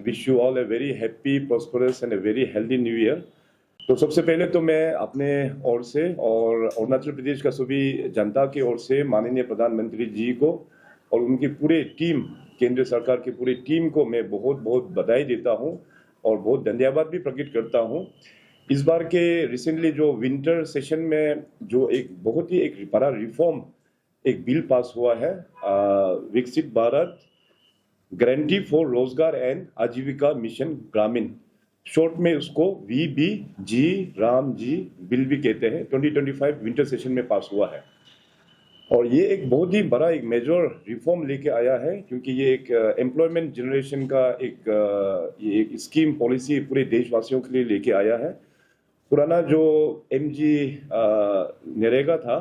wish you all a very happy, prosperous and a very healthy new year. तो सबसे पहले तो मैं अपने ओर से और अरुणाचल प्रदेश का सभी जनता की ओर से माननीय प्रधानमंत्री जी को और उनकी पूरे टीम, केंद्र सरकार की पूरी टीम को मैं बहुत बहुत बधाई देता हूं और बहुत धन्यवाद भी प्रकट करता हूं। इस बार के रिसेंटली जो विंटर सेशन में जो एक बहुत ही एक बड़ा रिफॉर्म एक बिल पास हुआ है, विकसित भारत गारंटी फॉर रोजगार एंड आजीविका मिशन ग्रामीण, शॉर्ट में उसको VBG राम जी बिल भी कहते हैं, 2025 विंटर सेशन में पास हुआ है। और ये एक बहुत ही बड़ा एक मेजर रिफॉर्म लेके आया है, क्योंकि ये एक एम्प्लॉयमेंट जनरेशन का ये एक स्कीम पॉलिसी पूरे देशवासियों के लिए लेके आया है। पुराना जो MG नरेगा था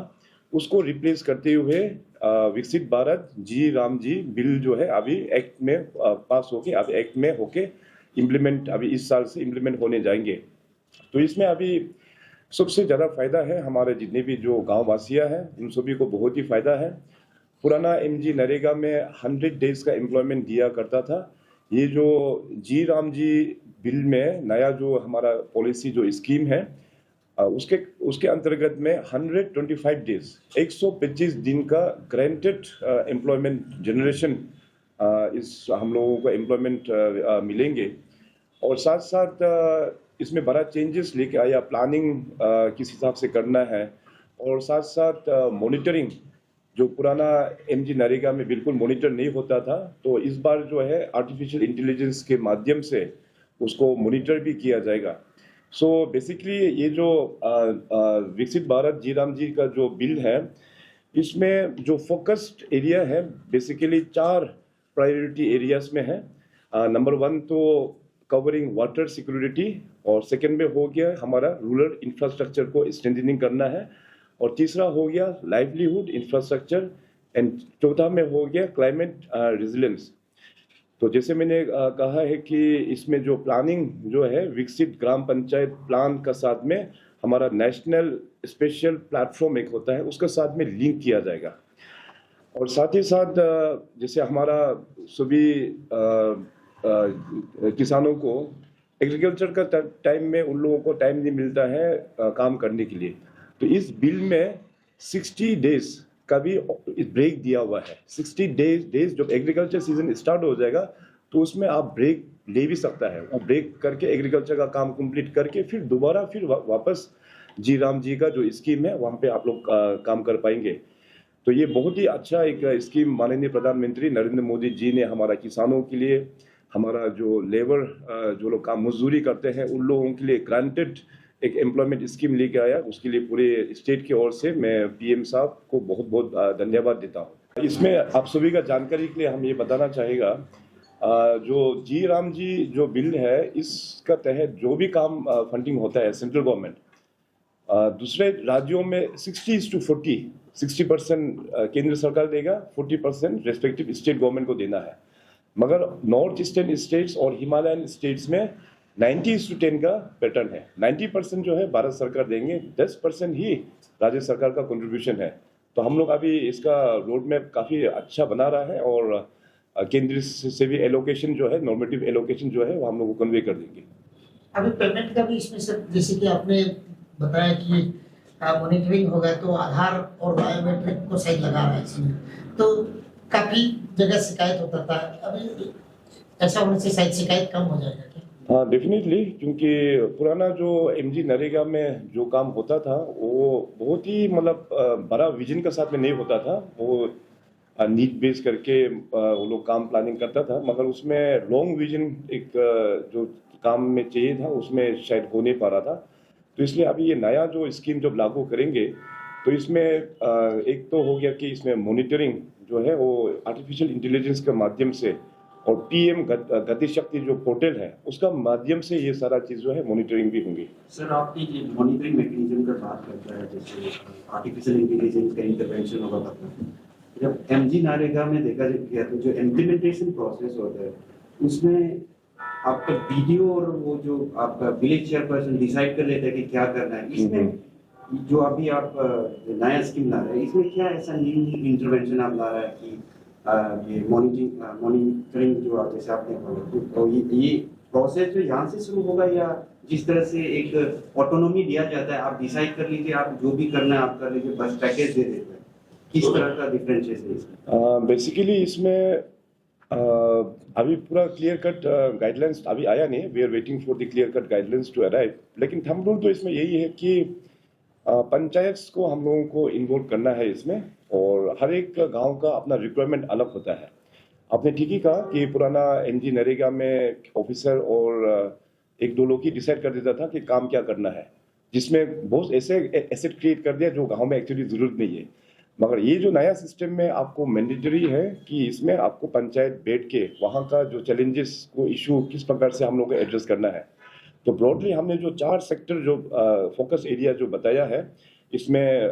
उसको रिप्लेस करते हुए विकसित भारत जी राम जी बिल जो है अभी एक्ट में पास होके अब एक्ट में होके इम्प्लीमेंट अभी इस साल से इम्प्लीमेंट होने जाएंगे। तो इसमें अभी सबसे ज़्यादा फायदा है हमारे जितने भी जो गाँव वासियाँ हैं उन सभी को बहुत ही फायदा है। पुराना MG नरेगा में 100 डेज का एम्प्लॉयमेंट दिया करता था। ये जो जी राम जी बिल में नया जो हमारा पॉलिसी जो स्कीम है उसके अंतर्गत में 125 डेज 125 दिन का ग्रांटेड एम्प्लॉयमेंट जनरेशन इस हम लोगों को एम्प्लॉयमेंट मिलेंगे। और साथ साथ इसमें बड़ा चेंजेस लेके आया, प्लानिंग किस हिसाब से करना है और साथ साथ मॉनिटरिंग, जो पुराना MG नरेगा में बिल्कुल मॉनिटर नहीं होता था, तो इस बार जो है आर्टिफिशियल इंटेलिजेंस के माध्यम से उसको मॉनिटर भी किया जाएगा। सो बेसिकली ये जो विकसित भारत जी राम जी का जो बिल है, इसमें जो फोकस्ड एरिया है बेसिकली 4 प्रायोरिटी एरियाज में है। नंबर 1 तो कवरिंग वाटर सिक्योरिटी, और सेकंड में हो गया हमारा रूरल इंफ्रास्ट्रक्चर को स्ट्रेंथनिंग करना है, और तीसरा हो गया लाइवलीहुड इंफ्रास्ट्रक्चर, एंड चौथा में हो गया क्लाइमेट रेजिलियंस। तो जैसे मैंने कहा है कि इसमें जो प्लानिंग जो है विकसित ग्राम पंचायत प्लान का साथ में हमारा नेशनल स्पेशल प्लेटफॉर्म एक होता है उसके साथ में लिंक किया जाएगा। और साथ ही साथ जैसे हमारा सभी किसानों को एग्रीकल्चर का टाइम में उन लोगों को टाइम नहीं मिलता है काम करने के लिए, तो इस बिल में 60 डेज का भी ब्रेक दिया हुआ है। 60 डेज जब एग्रीकल्चर सीजन स्टार्ट हो जाएगा तो उसमें आप ब्रेक ले भी सकता है, वो ब्रेक करके एग्रीकल्चर का काम कंप्लीट करके फिर दोबारा फिर वापस जी राम जी का जो स्कीम है वहाँ पे आप लोग काम कर पाएंगे। तो ये बहुत ही अच्छा एक स्कीम माननीय प्रधानमंत्री नरेंद्र मोदी जी ने हमारा किसानों के लिए, हमारा जो लेबर जो लोग काम मजदूरी करते हैं उन लोगों के लिए ग्रांटेड एक एम्प्लॉयमेंट स्कीम लेके आया। उसके लिए पूरे स्टेट की ओर से मैं PM साहब को बहुत बहुत धन्यवाद देता हूँ। इसमें आप सभी का जानकारी के लिए हम ये बताना चाहेगा, जो जी राम जी जो बिल है इसका तहत जो भी काम फंडिंग होता है सेंट्रल गवर्नमेंट, दूसरे राज्यों में 60:40 60% केंद्र सरकार देगा, 40% रेस्पेक्टिव स्टेट गवर्नमेंट को देना है। मगर नॉर्थ ईस्टर्न स्टेट्स और हिमालयन स्टेट्स में 90:10 का पैटर्न है। 90% जो है भारत सरकार देंगे, 10% ही राज्य सरकार का कंट्रीब्यूशन है। तो हम लोग अभी इसका रोड मैप काफ़ी अच्छा बना रहा है और केंद्र से भी एलोकेशन जो है, नॉर्मेटिव एलोकेशन जो है वो हम लोग को कन्वे कर देंगे। अभी पेमेंट का भी इसमें सर, जैसे कि आपने बताया कि मॉनिटरिंग होगा तो आधार और बायोमेट्रिक को सही लगा रहा है इसमें, तो काफ़ी जगह शिकायत होता था, अभी ऐसा होने से शायद शिकायत कम हो जाएगा क्या? हाँ डेफिनेटली, क्योंकि पुराना जो MG नरेगा में जो काम होता था वो बहुत ही मतलब बड़ा विजन के साथ में नहीं होता था, वो नीड बेस करके वो लोग काम प्लानिंग करता था, मगर उसमें लॉन्ग विजन एक जो काम में चाहिए था उसमें शायद हो नहीं पा रहा था। तो इसलिए अभी ये नया जो स्कीम जब लागू करेंगे तो इसमें एक तो हो गया कि इसमें मॉनिटरिंग जो है वो आर्टिफिशियल इंटेलिजेंस के माध्यम से और PM गति शक्ति जो पोर्टल है उसका माध्यम से ये सारा चीज जो है मॉनिटरिंग भी होंगी। सर आपकी मॉनिटरिंग मैकेनिज्म का बात करता है, जैसे आर्टिफिशियल इंटेलिजेंस का इंटरवेंशन होगा, जब MG नरेगा में देखा गया तो जो इम्प्लीमेंटेशन प्रोसेस होता है उसमें आपका वीडियो और वो जो आपका विलेज चेयरपर्सन डिसाइड कर लेता है कि क्या करना है। इसमें जो अभी आप नया स्कीम ला रहे हैं इसमें क्या ऐसा न्यू इंटरवेंशन आप ला रहे हैं कि ये मॉनिटरिंग जो जैसे आपने बोला, तो ये प्रोसेस जो यहाँ से शुरू होगा, या जिस तरह से एक ऑटोनॉमी दिया जाता है, आप डिसाइड कर लीजिए, आप जो भी करना है आप कर लीजिए, बस पैकेज दे देते हैं, किस तरह का डिफरेंशिएशन है इसमें? बेसिकली इसमें अभी पूरा क्लियर कट गाइडलाइंस अभी आया नहीं, we are waiting for the clear cut guidelines to arrive. लेकिन थंब रूल तो इसमें यही है कि पंचायत को हम लोगों को इन्वॉल्व करना है इसमें, और हर एक गांव का अपना रिक्वायरमेंट अलग होता है। आपने ठीक ही कहा कि पुराना एनजी नरेगा में ऑफिसर और एक दो लोग ही डिसाइड कर देता था कि काम क्या करना है, जिसमें बहुत ऐसे एसेट क्रिएट कर दिया जो गांव में एक्चुअली जरूरत नहीं है। मगर ये जो नया सिस्टम में आपको मैंडेटरी है कि इसमें आपको पंचायत बैठ के वहाँ का जो चैलेंजेस को इशू किस प्रकार से हम लोग को एड्रेस करना है। तो ब्रॉडली हमने जो 4 सेक्टर जो फोकस एरिया जो बताया है, इसमें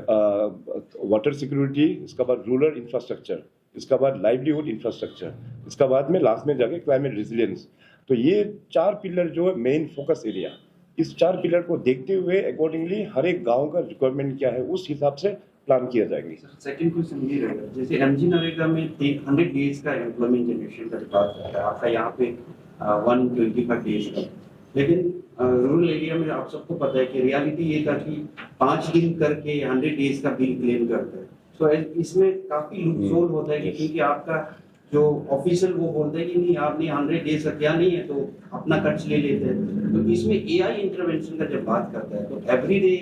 वाटर सिक्योरिटी, इसके बाद रूरल इंफ्रास्ट्रक्चर, इसका बाद लाइवलीहुड इंफ्रास्ट्रक्चर, इसका बाद में लास्ट में जाके क्लाइमेट रेजिलियंस। तो ये 4 पिलर जो है मेन फोकस एरिया, इस 4 पिलर को देखते हुए अकॉर्डिंगली हर एक गांव का रिक्वायरमेंट क्या है उस हिसाब से प्लान किया जाएगा। सेकंड क्वेश्चन ये रहेगा, जैसे एमजी नरेगा में 100 डेज का एम्प्लॉयमेंट जनरेशन का बात करता है, आपका यहाँ पे 125 डेज का, लेकिन रूरल एरिया में आप सबको पता है कि रियलिटी ये था कि 5 दिन करके 100 डेज का बिल क्लेम करते हैं। तो इसमें काफी लूपहोल होता है कि क्योंकि आपका जो ऑफिशियल वो बोलते हैं कि नहीं आपने 100 डेज का क्या नहीं है, तो अपना खर्च ले लेते हैं। तो इसमें एआई इंटरवेंशन का जब बात करता है, तो everyday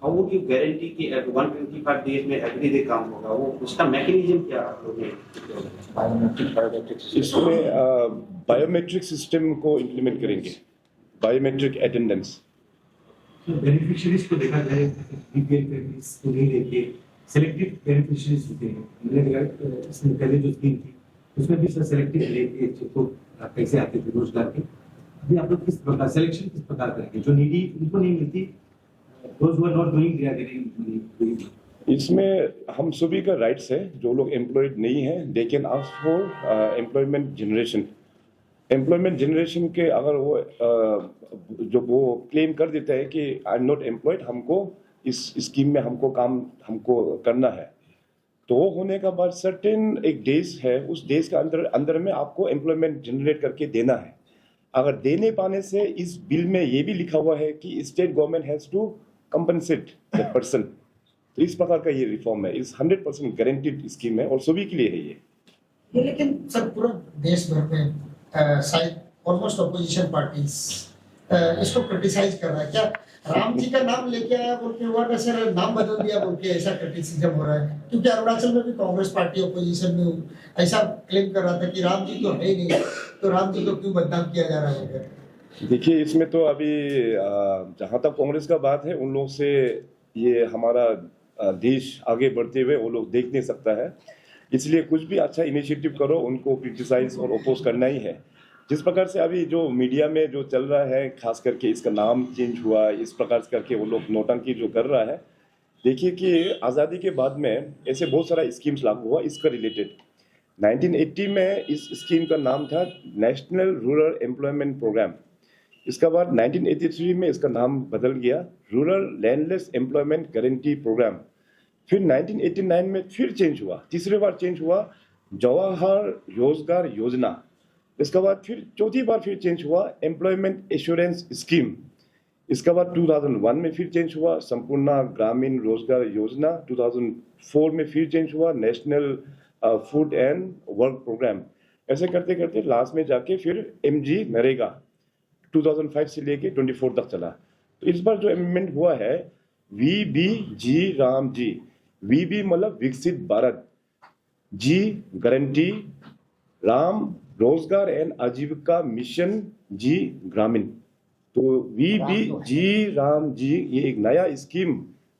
how would you guarantee कि 125 डेज में एवरीडे काम होगा, वो उसका मैकेनिज्म क्या आप लोग ने? इसमें बायोमेट्रिक सिस्टम को इम्प्लीमेंट करेंगे, बायोमेट्रिक अटेंडेंस। बेनिफिशियरीज को देखा जाए, बीपीएल फैमिलीज को नहीं देखिए, सेलेक्टिव बेनिफिशियरीज होते हैं। हमने इसमें पहले जो स्कीम थी उसमें भी सेलेक्टिव लेके तो कैसे आते थे रोजगार के, अभी आप लोग किस प्रकार सिलेक्शन किस प्रकार करेंगे? जो नीडी उनको नहीं मिलती, those who are not doing they are getting। इसमें हम सभी का राइट्स है, जो लोग एम्प्लॉयड नहीं है they can ask for employment generation. Employment generation के अगर वो जो वो क्लेम कर देता है कि आई एम नॉट एम्प्लॉयड, हमको इस स्कीम में हमको करना है, तो वो होने का बाद सर्टेन एक डेज है, उस डेज के अंदर में आपको एम्प्लॉयमेंट जनरेट करके देना है। अगर देने पाने से इस बिल में ये भी लिखा हुआ है कि state government has to compensate the person. तो इस प्रकार का ये रिफॉर्म है, इस 100% गारंटीड स्कीम है और सभी के लिए है ये। लेकिन सर पूरा देश भर में शायद ऑलमोस्ट ऑपोजिशन पार्टीज इसको क्रिटिसाइज कर रहा है। क्या राम जी का नाम लेके आया बोल के हुआ, सर नाम बदल दिया बोल के ऐसा क्रिटिसिज्म हो रहा है? क्योंकि अरुणाचल में भी कांग्रेस पार्टी ऑपोजिशन में ऐसा क्लेम कर रहा था कि राम जी तो है ही नहीं, तो राम जी को क्यों बदनाम किया जा रहा है? देखिए, इसमें तो अभी जहाँ तक कांग्रेस का बात है, उन लोग से ये हमारा देश आगे बढ़ते हुए वो लोग देख नहीं सकता है। इसलिए कुछ भी अच्छा इनिशिएटिव करो, उनको क्रिटिसाइज और ओपोज करना ही है। जिस प्रकार से अभी जो मीडिया में जो चल रहा है, खास करके इसका नाम चेंज हुआ, इस प्रकार से करके वो लोग नोटंकी जो कर रहा है। देखिए कि आज़ादी के बाद में ऐसे बहुत सारा स्कीम्स लागू हुआ इसका रिलेटेड। 1980 में इस स्कीम का नाम था नेशनल रूरल एम्प्लॉयमेंट प्रोग्राम। इसका बाद 1983 में इसका नाम बदल गया rural landless employment guarantee programme. फिर 1989 में फिर चेंज हुआ, तीसरी बार चेंज हुआ जवाहर रोजगार योजना। इसके बाद फिर चौथी बार फिर चेंज हुआ एम्प्लॉयमेंट एश्योरेंस स्कीम। इसके बाद 2001 में फिर चेंज हुआ संपूर्ण ग्रामीण रोजगार योजना। 2004 में फिर चेंज हुआ national food and work programme. ऐसे करते करते लास्ट में जाके फिर एमजी नरेगा 2005 से लेके 24 तक चला। तो इस बार जो अमेंडमेंट हुआ है VBG राम जी, VB मतलब विकसित भारत, जी गारंटी, राम रोजगार एंड आजीविका मिशन, जी ग्रामीण। तो VBG राम जी ये एक नया स्कीम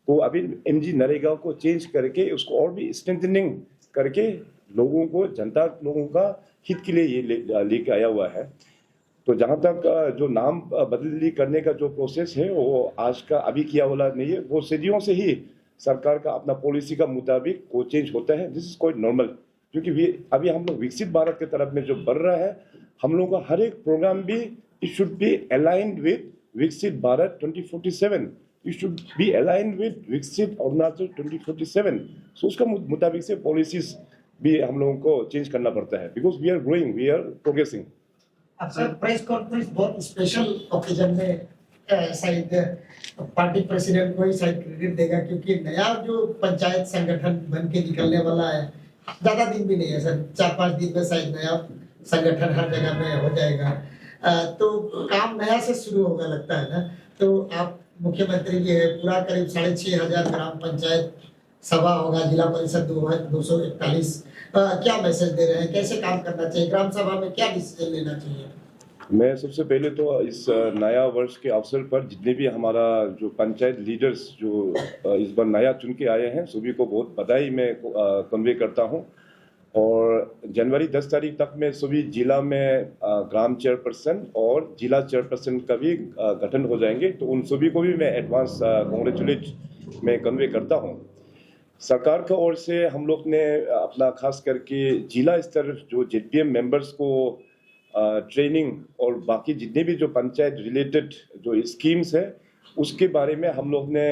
को अभी एमजी नरेगा को चेंज करके उसको और भी स्ट्रेंथनिंग करके लोगों को, जनता लोगों का हित के लिए ये लेके आया हुआ है। तो जहाँ तक जो नाम बदली करने का जो प्रोसेस है वो आज का अभी किया वाला नहीं है, वो सदियों से ही सरकार का अपना पॉलिसी का मुताबिक वो चेंज होता है। दिस इज क्वाइट नॉर्मल, क्योंकि अभी हम लोग विकसित भारत के तरफ में जो बढ़ रहा है, हम लोग का हर एक प्रोग्राम भी it should be aligned with Viksit Bharat 2047, it should be aligned with Viksit Arunachal 2047। सो उसका मुताबिक से पॉलिसीज भी हम लोगों को चेंज करना पड़ता है, because we are growing, we are progressing. अच्छा, प्रेस कॉन्फ्रेंस बहुत स्पेशल ओकेजन में शायद पार्टी प्रेसिडेंट को ही शायद क्रेडिट देगा, क्योंकि नया जो पंचायत संगठन बन के निकलने वाला है, ज्यादा दिन भी नहीं है सर, 4-5 दिन में शायद नया संगठन हर जगह में हो जाएगा। तो काम नया से शुरू होगा लगता है ना। तो आप मुख्यमंत्री जी है, पूरा करीब 6,500 ग्राम पंचायत सभा होगा, जिला परिषद 241, क्या मैसेज दे रहे हैं, कैसे काम करना चाहिए, ग्राम सभा में क्या डिसीजन लेना चाहिए? मैं सबसे पहले तो इस नया वर्ष के अवसर पर जितने भी हमारा जो पंचायत लीडर्स जो इस बार नया चुन के आए हैं, सभी को बहुत बधाई मैं कन्वे करता हूं। और जनवरी 10 तारीख तक में सभी जिला में ग्राम चेयरपर्सन और जिला चेयरपर्सन का भी गठन हो जाएंगे, तो उन सभी को भी मैं एडवांस कॉन्ग्रेचुलेट मैं कन्वे करता हूं। सरकार की ओर से हम लोग ने अपना खास करके जिला स्तर जो जेडपीएम मेंबर्स को ट्रेनिंग और बाकी जितने भी जो पंचायत रिलेटेड जो स्कीम्स है, उसके बारे में हम लोग ने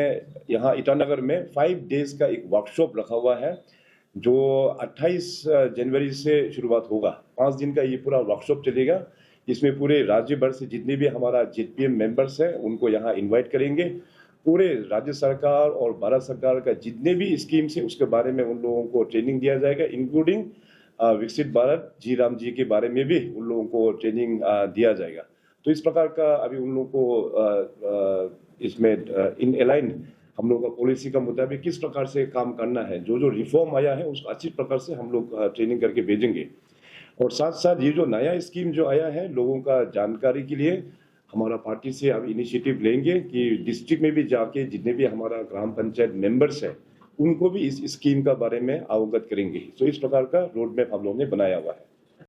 यहाँ ईटानगर में 5 डेज का एक वर्कशॉप रखा हुआ है, जो 28 जनवरी से शुरुआत होगा। 5 दिन का ये पूरा वर्कशॉप चलेगा। इसमें पूरे राज्य भर से जितने भी हमारा जेडपीएम मेंबर्स हैं, उनको यहाँ इन्वाइट करेंगे। पूरे राज्य सरकार और भारत सरकार का जितने भी स्कीम्स है, उसके बारे में उन लोगों को ट्रेनिंग दिया जाएगा, इंक्लूडिंग विकसित भारत जी राम जी के बारे में भी उन लोगों को ट्रेनिंग दिया जाएगा। तो इस प्रकार का अभी उन लोगों को इसमें इन अलाइन हम लोग का पॉलिसी का मुताबिक किस प्रकार से काम करना है, जो जो रिफॉर्म आया है उसको अच्छी प्रकार से हम लोग ट्रेनिंग करके भेजेंगे। और साथ साथ ये जो नया स्कीम जो आया है, लोगों का जानकारी के लिए हमारा पार्टी से अब इनिशिएटिव लेंगे कि डिस्ट्रिक्ट में भी जाके जितने भी हमारा ग्राम पंचायत मेंबर्स है, उनको भी इस स्कीम का बारे में अवगत करेंगे। तो इस प्रकार का रोड मैप हम लोगों ने बनाया हुआ है।